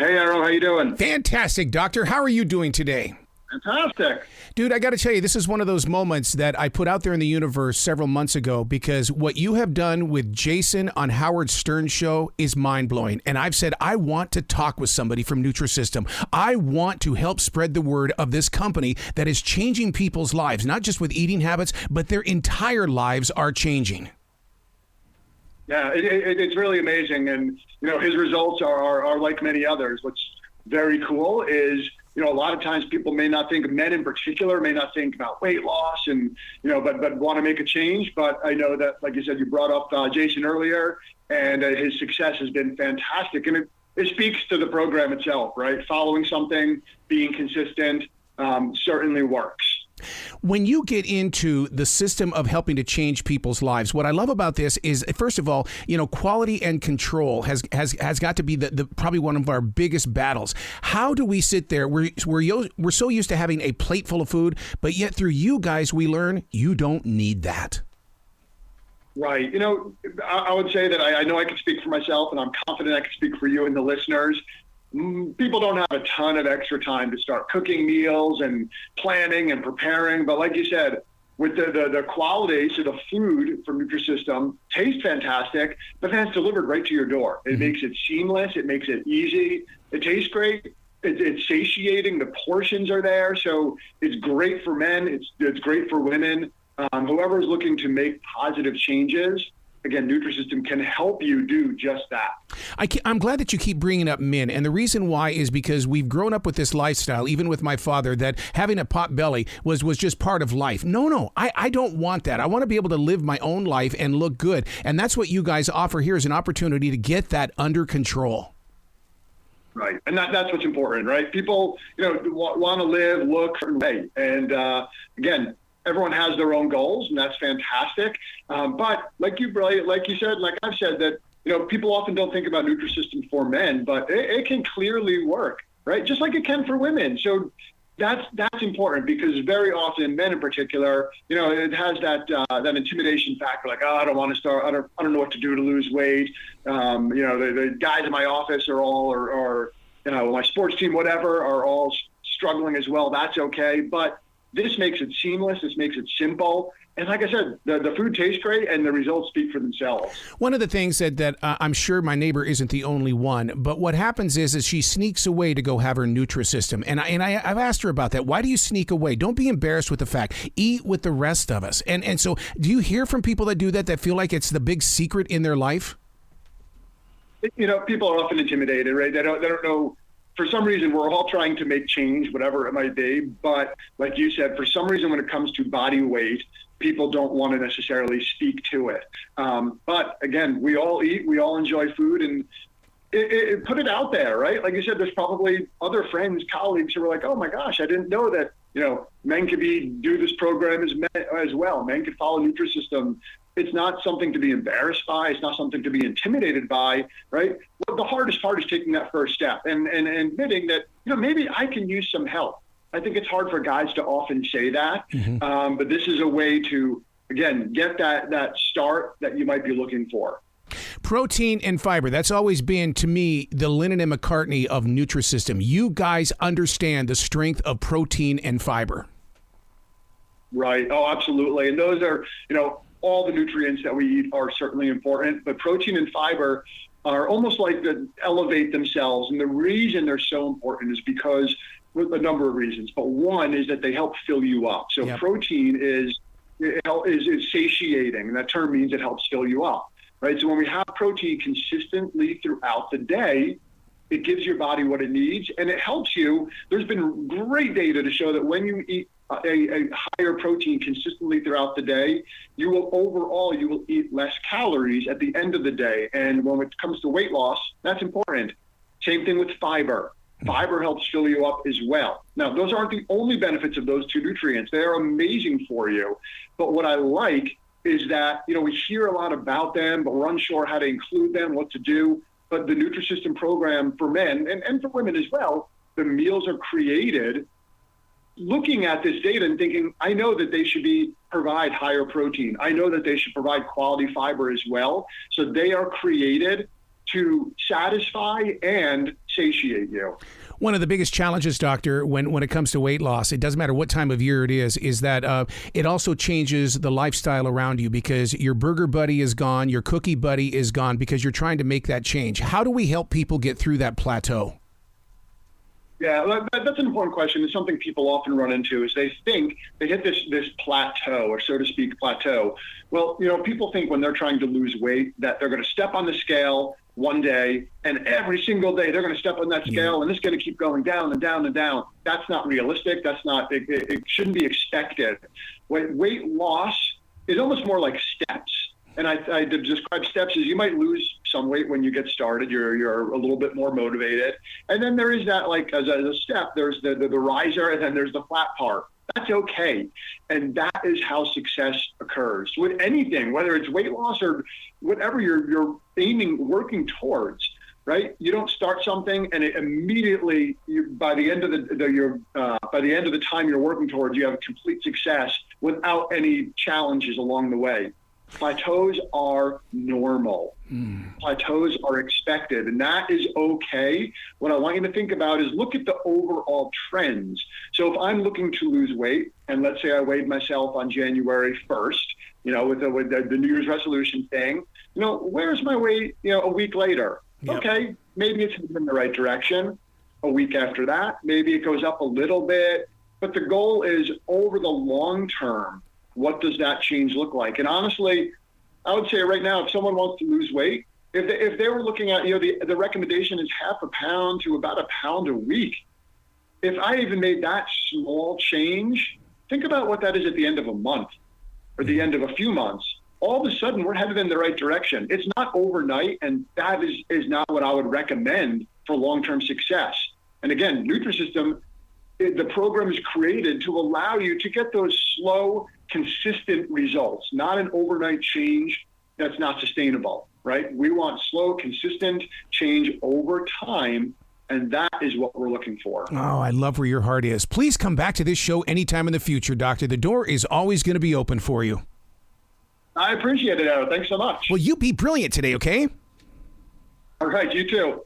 Hey, Errol, how you doing? Fantastic, doctor. How are you doing today? Fantastic. Dude, I got to tell you, this is one of those moments that I put out there in the universe several months ago because what you have done with Jason on Howard Stern's show is mind-blowing. And I've said, I want to talk with somebody from Nutrisystem. I want to help spread the word of this company that is changing people's lives, not just with eating habits, but their entire lives are changing. Yeah, it's really amazing. And, his results are like many others. What's very cool is, a lot of times people may not think, men in particular, may not think about weight loss and, but want to make a change. But I know that, like you said, you brought up Jason earlier, and his success has been fantastic. And it speaks to the program itself, right? Following something, being consistent, certainly works. When you get into the system of helping to change people's lives, what I love about this is, first of all, quality and control has got to be the probably one of our biggest battles. How do we sit there? We're so used to having a plate full of food, but yet through you guys, we learn you don't need that. Right. I would say that I know I can speak for myself, and I'm confident I can speak for you and the listeners. People don't have a ton of extra time to start cooking meals and planning and preparing. But like you said, with the quality, so the food from Nutrisystem tastes fantastic, but then it's delivered right to your door. It makes it seamless. It makes it easy. It tastes great. It's satiating. The portions are there. So it's great for men. It's great for women. Whoever is looking to make positive changes, again, Nutrisystem can help you do just that. I'm glad that you keep bringing up men. And the reason why is because we've grown up with this lifestyle, even with my father, that having a pot belly was just part of life. No, I don't want that. I want to be able to live my own life and look good. And that's what you guys offer here is an opportunity to get that under control. Right. And that's what's important, right? People, want to live, look a certain way. And again, everyone has their own goals, and that's fantastic. But like you said, like I've said, that people often don't think about Nutrisystem for men, but it can clearly work, right? Just like it can for women. So that's important, because very often, men in particular, it has that intimidation factor, like, oh, I don't want to start. I don't know what to do to lose weight. The guys in my office are all, or my sports team, whatever, are all struggling as well. That's okay, but this makes it seamless. This makes it simple. And like I said, the food tastes great, and the results speak for themselves. One of the things that I'm sure my neighbor isn't the only one, but what happens is she sneaks away to go have her Nutrisystem. And I've asked her about that. Why do you sneak away? Don't be embarrassed with the fact. Eat with the rest of us. And so do you hear from people that do that feel like it's the big secret in their life? People are often intimidated, right? They don't know. For some reason, we're all trying to make change, whatever it might be. But like you said, for some reason, when it comes to body weight, people don't want to necessarily speak to it. But again, we all eat, we all enjoy food, and it put it out there, right? Like you said, there's probably other friends, colleagues who are like, oh my gosh, I didn't know that, men could do this program as well. Men could follow Nutrisystem. It's not something to be embarrassed by. It's not something to be intimidated by, right? Well, the hardest part is taking that first step and admitting that, maybe I can use some help. I think it's hard for guys to often say that, but this is a way to, again, get that start that you might be looking for. Protein and fiber. That's always been, to me, the Lennon and McCartney of Nutrisystem. You guys understand the strength of protein and fiber. Right. Oh, absolutely. And those are, all the nutrients that we eat are certainly important, but protein and fiber are almost like the elevate themselves. And the reason they're so important is because with a number of reasons, but one is that they help fill you up. So protein is satiating, and that term means it helps fill you up, right? So when we have protein consistently throughout the day, it gives your body what it needs, and it helps you. There's been great data to show that when you eat a higher protein consistently throughout the day, you will eat less calories at the end of the day. And when it comes to weight loss, that's important. Same thing with fiber. Fiber helps fill you up as well. Now, those aren't the only benefits of those two nutrients. They are amazing for you. But what I like is that, we hear a lot about them, but we're unsure how to include them, what to do. But the Nutrisystem program for men and for women as well, the meals are created looking at this data and thinking, I know that they should provide higher protein. I know that they should provide quality fiber as well. So they are created to satisfy and satiate you. One of the biggest challenges, doctor, when it comes to weight loss, it doesn't matter what time of year it is that it also changes the lifestyle around you, because your burger buddy is gone, your cookie buddy is gone, because you're trying to make that change. How do we help people get through that plateau? Yeah, that's an important question. It's something people often run into is they think they hit this plateau, or so to speak, plateau. Well, people think when they're trying to lose weight that they're going to step on the scale one day, and every single day they're going to step on that scale, and it's going to keep going down and down and down. That's not realistic. That's not, it shouldn't be expected. Weight loss is almost more like steps. And I describe steps as you might lose some weight when you get started. You're a little bit more motivated. And then there is that, like, as a step, there's the riser, and then there's the flat part. That's okay. And that is how success occurs with anything, whether it's weight loss or whatever you're working towards, right? You don't start something and it immediately, by the end of the time you're working towards, you have complete success without any challenges along the way. Plateaus are normal. Plateaus are expected, and that is okay. What I want you to think about is look at the overall trends. So if I'm looking to lose weight, and let's say I weighed myself on January 1st, with the New Year's resolution thing, where's my weight, a week later? Yep. Okay, maybe it's in the right direction. A week after that, maybe it goes up a little bit, but the goal is over the long term. What does that change look like? And honestly, I would say right now, if someone wants to lose weight, if they were looking at, the recommendation is half a pound to about a pound a week. If I even made that small change, think about what that is at the end of a month or the end of a few months. All of a sudden, we're headed in the right direction. It's not overnight, and that is not what I would recommend for long-term success. And again, Nutrisystem, the program is created to allow you to get those slow, consistent results, not an overnight change that's not sustainable, right? We want slow, consistent change over time, and that is what we're looking for. Oh, I love where your heart is. Please come back to this show anytime in the future, Doctor. The door is always going to be open for you. I appreciate it, Aaron. Thanks so much. Well, you be brilliant today, okay? All right, you too.